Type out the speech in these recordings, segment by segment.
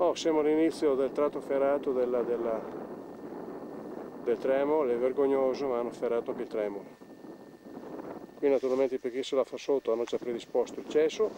Oh, siamo all'inizio del tratto ferrato del Tremolo, è vergognoso, ma hanno ferrato anche il Tremolo. Qui naturalmente per chi se la fa sotto hanno già predisposto il cesso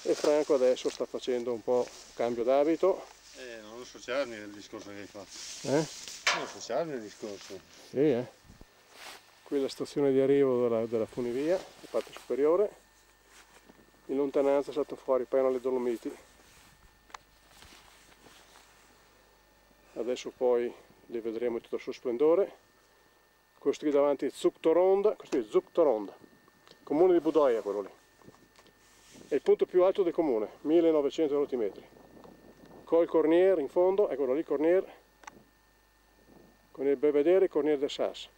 e Franco adesso sta facendo un po' cambio d'abito. Non associarmi nel discorso che hai fatto. Non associarmi nel discorso. Sì, Qui è la stazione di arrivo della funivia, la parte superiore. In lontananza è stato fuori poi le Dolomiti. Adesso poi li vedremo in tutto il suo splendore. Questo qui davanti è Zugtoronda, questo è Zugtoronda, comune di Budoia quello lì. È il punto più alto del comune, 1900 metri. Col Cornier in fondo, eccolo lì Cornier, con il Belvedere Cornier del Sas.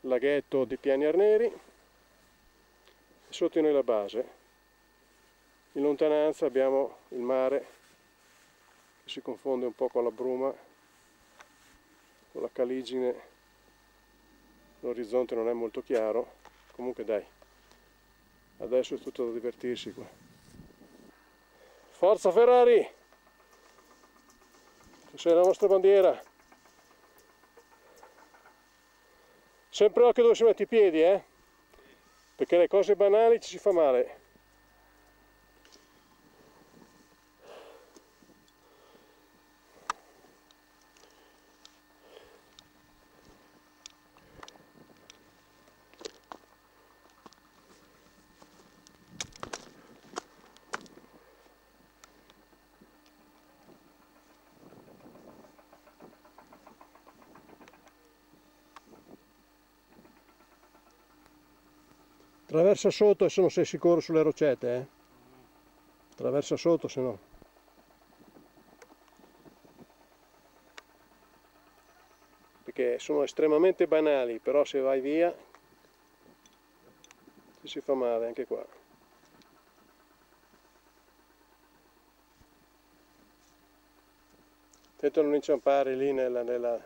Laghetto di Piani Arneri, e sotto di noi la base. In lontananza abbiamo il mare che si confonde un po' con la bruma, con la caligine, l'orizzonte non è molto chiaro, comunque dai, adesso è tutto da divertirsi qua. Forza Ferrari! Tu sei la nostra bandiera. Sempre occhio dove si mette i piedi, perché le cose banali ci si fa male. Traversa sotto se non sei sicuro sulle rocette, Traversa sotto se no. Perché sono estremamente banali, però se vai via ti si fa male anche qua. Attento a non inciampare lì nel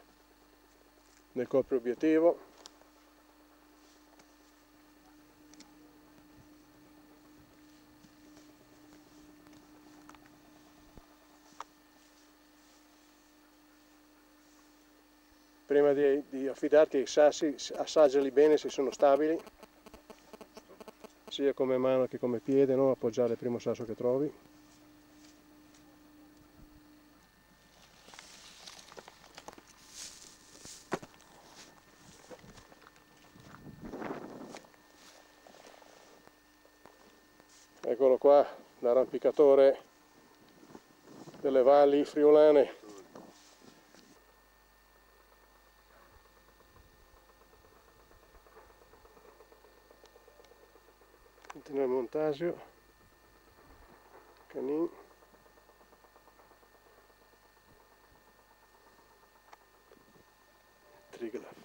copri obiettivo. Prima di affidarti ai sassi, assaggiali bene se sono stabili, sia come mano che come piede, non appoggiare il primo sasso che trovi. Eccolo qua, l'arrampicatore delle valli friulane. Nel Montasio, Canin. Triglav.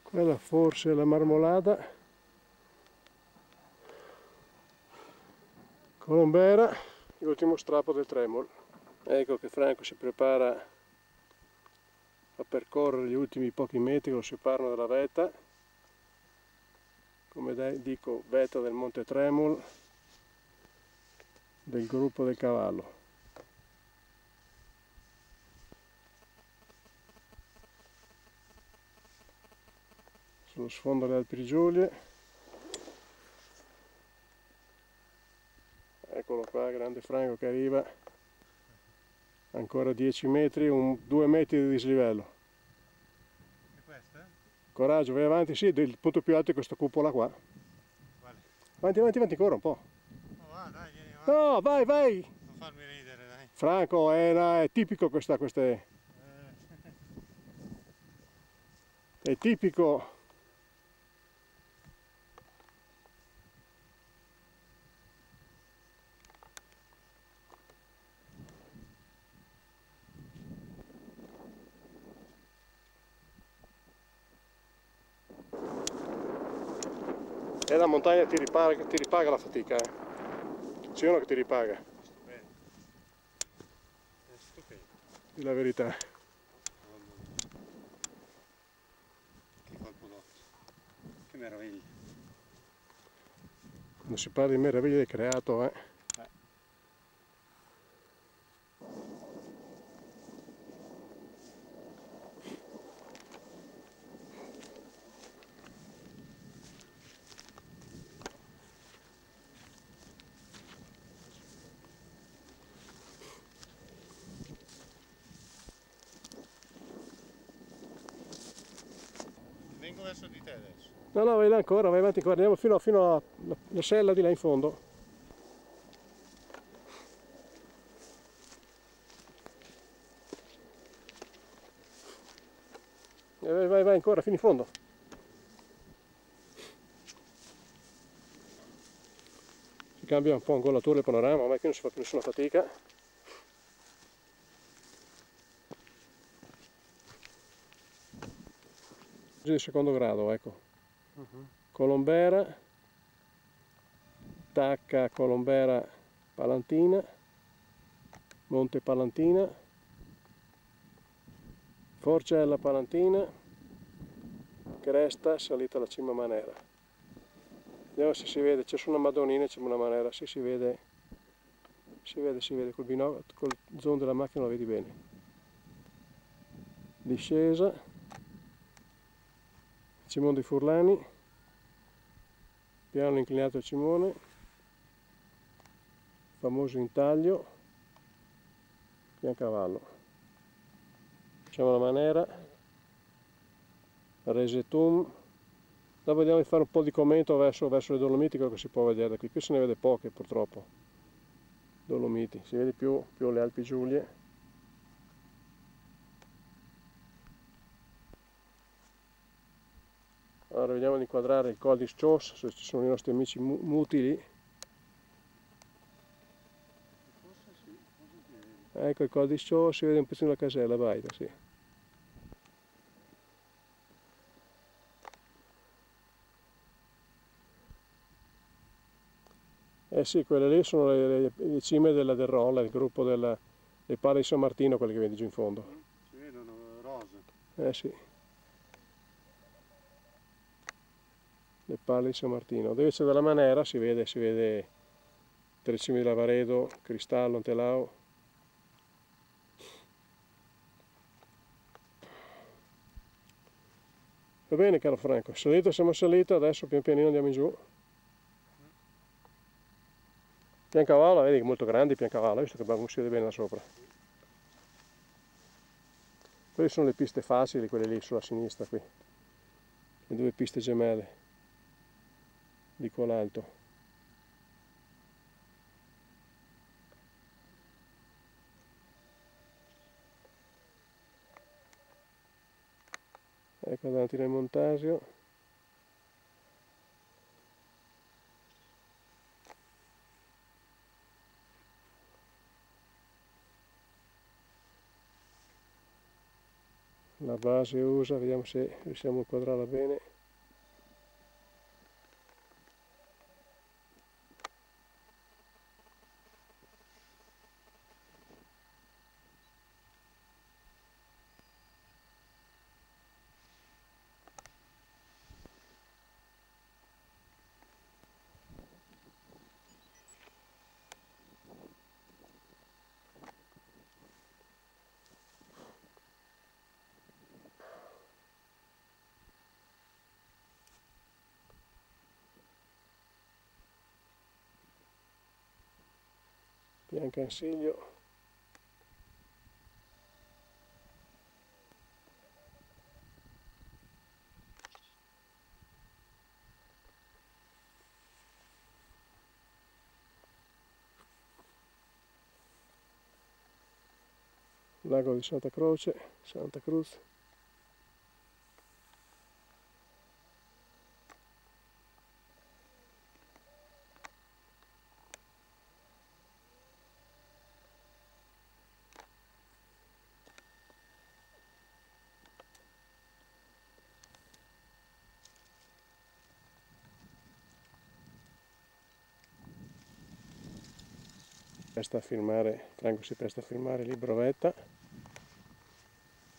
Quella forse è la Marmolada, Colombera, l'ultimo strappo del Tremolo. Ecco che Franco si prepara a percorrere gli ultimi pochi metri che lo separano dalla vetta, come dico, vetta del Monte Tremol del gruppo del cavallo. Sullo sfondo delle Alpi Giulie. Eccolo qua, grande Franco che arriva, ancora 10 metri, 2 metri di dislivello. E questa? Coraggio, vai avanti, sì, il punto più alto è questa cupola qua. Quale? Avanti, avanti, avanti, corra un po'. No, va, dai, vieni avanti. No, vai, vai! Non farmi ridere, dai. Franco, è tipico queste... È tipico... E la montagna ti ripaga la fatica, eh. C'è uno che ti ripaga. Bene. È stupendo. Di la verità. Mamma mia. Che colpo d'occhio. Che meraviglia. Quando si parla di meraviglie del creato, Vengo verso di te adesso. No, no, vai là ancora, vai avanti ancora, andiamo fino alla sella di là in fondo. Vai ancora, fino in fondo. Si cambia un po' angolatura del panorama, ormai qui non si fa più nessuna fatica. Di secondo grado, ecco. Colombera, Tacca, Colombera, Palantina, Monte Palantina, Forcella Palantina, cresta, salita alla cima Manera. Vediamo se si vede, c'è su una Madonnina e c'è una Manera, se si vede, col binocolo, col zoom della macchina lo vedi bene. Discesa, Cimone dei Furlani, piano inclinato al Cimone, famoso intaglio, Biancavallo. Facciamo la Manera, Resetum, dopo vediamo di fare un po' di commento verso le Dolomiti, quello che si può vedere da qui. Qui se ne vede poche purtroppo, Dolomiti, si vede più le Alpi Giulie. Allora vediamo di inquadrare il Col di Scios, se ci sono i nostri amici muti lì. Ecco il Col di Scios, si vede un pezzo della casella, Baita, sì. Eh sì, quelle lì sono le cime del Rolla, il gruppo dei Pali di San Martino, quelli che vedi giù in fondo. Si vedono rose. Eh sì. Le Pali di San Martino. Dove c'è della Manera si vede tra le cime di Lavaredo, Cristallo, Antelao. Va bene caro Franco, siamo saliti, adesso pian pianino andiamo in giù. Piancavallo, vedi che è molto grande il Piancavallo, visto che si vede bene da sopra. Quelle sono le piste facili, quelle lì sulla sinistra qui. Le due piste gemelle di Colalto. Ecco davanti nel Montasio. La base USA, vediamo se riusciamo a inquadrarla bene. Biancansiglio. Lago di Santa Croce, Santa Cruz. presta a filmare, Franco si presta a filmare Libro Vetta,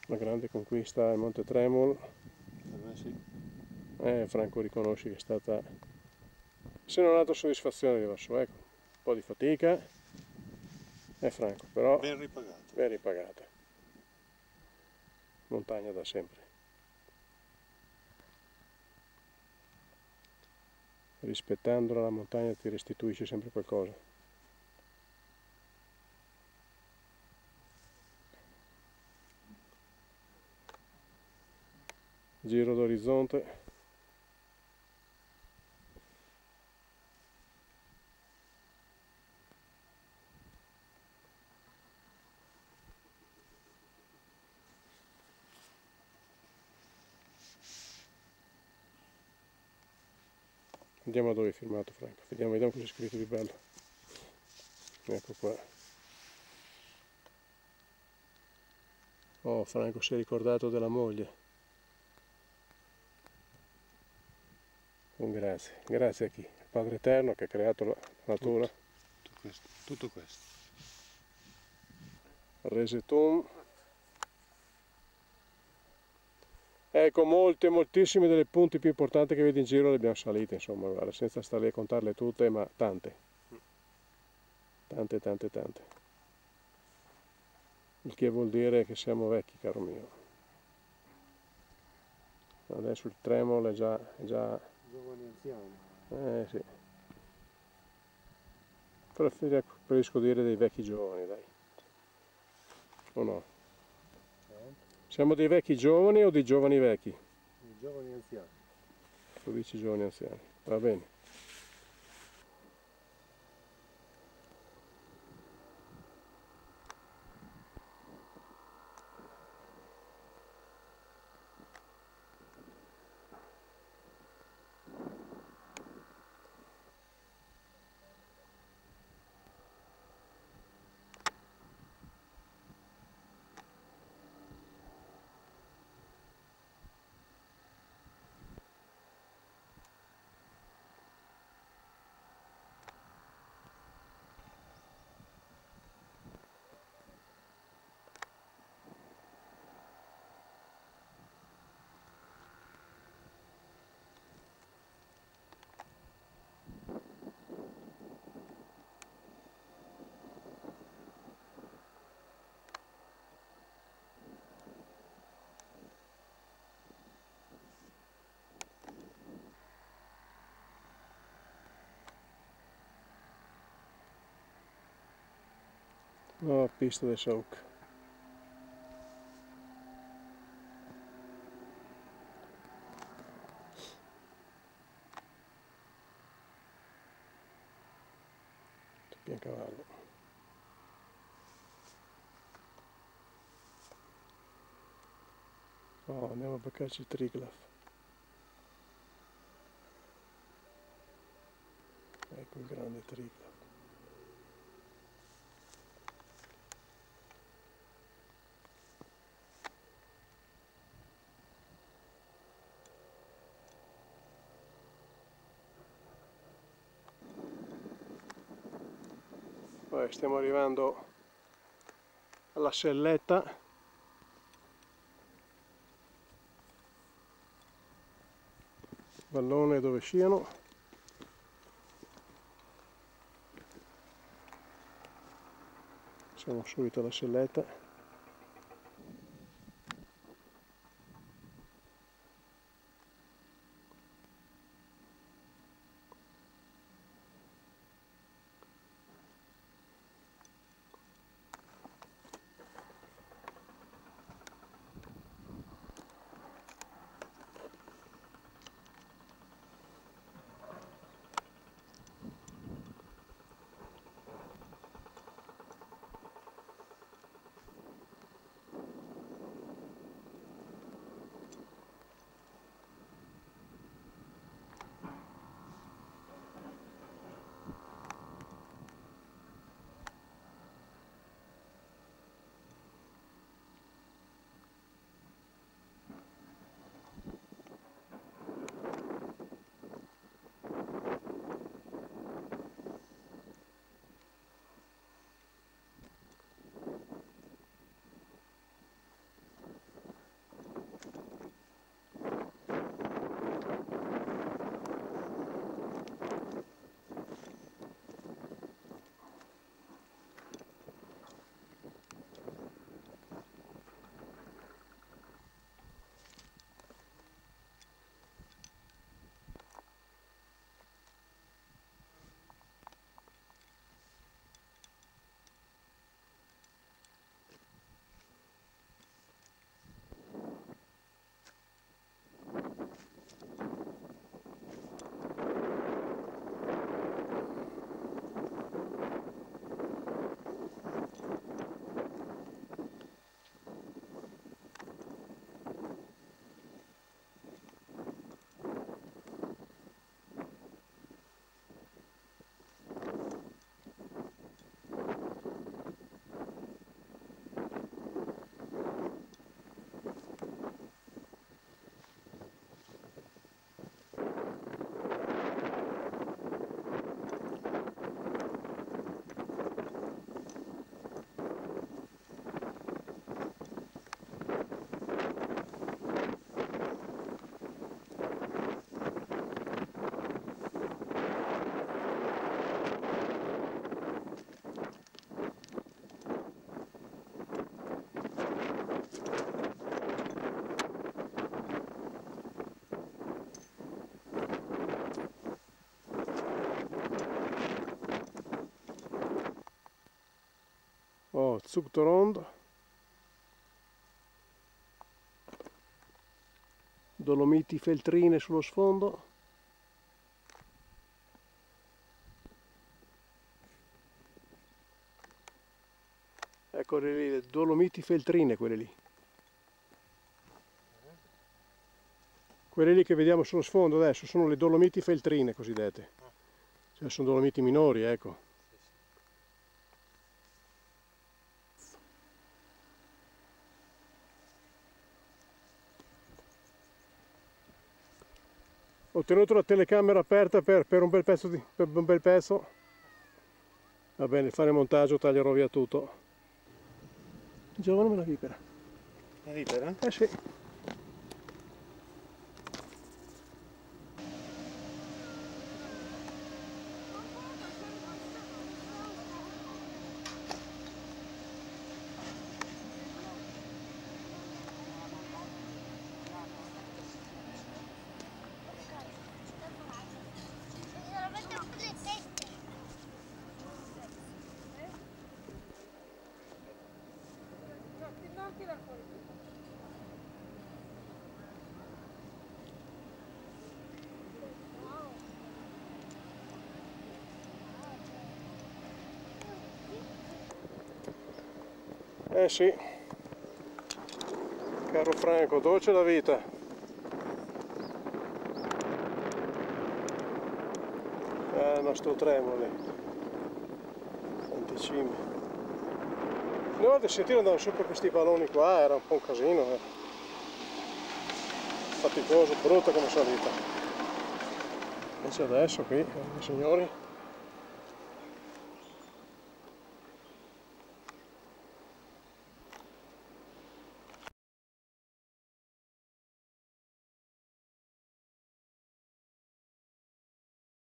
la grande conquista al Monte Tremol. Per me sì. Franco riconosce che è stata, se non ha dato soddisfazione arriva su, ecco, un po' di fatica, Franco, però Ben ripagato. ben ripagata. Montagna da sempre. Rispettandola la montagna ti restituisce sempre qualcosa. Giro d'orizzonte. Andiamo a dove hai filmato, Franco. Vediamo cosa c'è scritto di bello. Ecco qua. Oh, Franco si è ricordato della moglie. Grazie. Grazie a chi? Il Padre Eterno che ha creato la natura. Tutto questo. Resetum. Ecco, moltissime delle punti più importanti che vedi in giro le abbiamo salite, insomma, guarda, senza stare lì a contarle tutte, ma tante. Tante. Il che vuol dire che siamo vecchi, caro mio. Adesso il tremolo è già... Giovani anziani. Sì. Preferisco dire dei vecchi giovani, dai. O no? Siamo dei vecchi giovani o dei giovani vecchi? Giovani anziani. Tu dici giovani anziani, va bene. Oh, pista del Sauk. Piancavallo. Oh, andiamo a beccarci il Triglav. Ecco il grande Triglav. Poi stiamo arrivando alla selletta. Vallone dove sciano. Siamo subito alla selletta. abbiamo Zugtorond, Dolomiti Feltrine sullo sfondo. Eccole lì, le Dolomiti Feltrine, quelle lì. Quelle lì che vediamo sullo sfondo adesso sono le Dolomiti Feltrine cosiddette. Cioè sono Dolomiti minori, ecco. Ho tenuto la telecamera aperta per un bel pezzo. Va bene, fare montaggio, taglierò via tutto. Giovane, una vipera. La vipera? Eh sì. Eh sì, caro Franco, dolce la vita. Il nostro tremolo, Anticime. Una volta sentire andare su per questi palloni qua, era un po' un casino, faticoso, brutta come salita. Invece adesso qui, signori,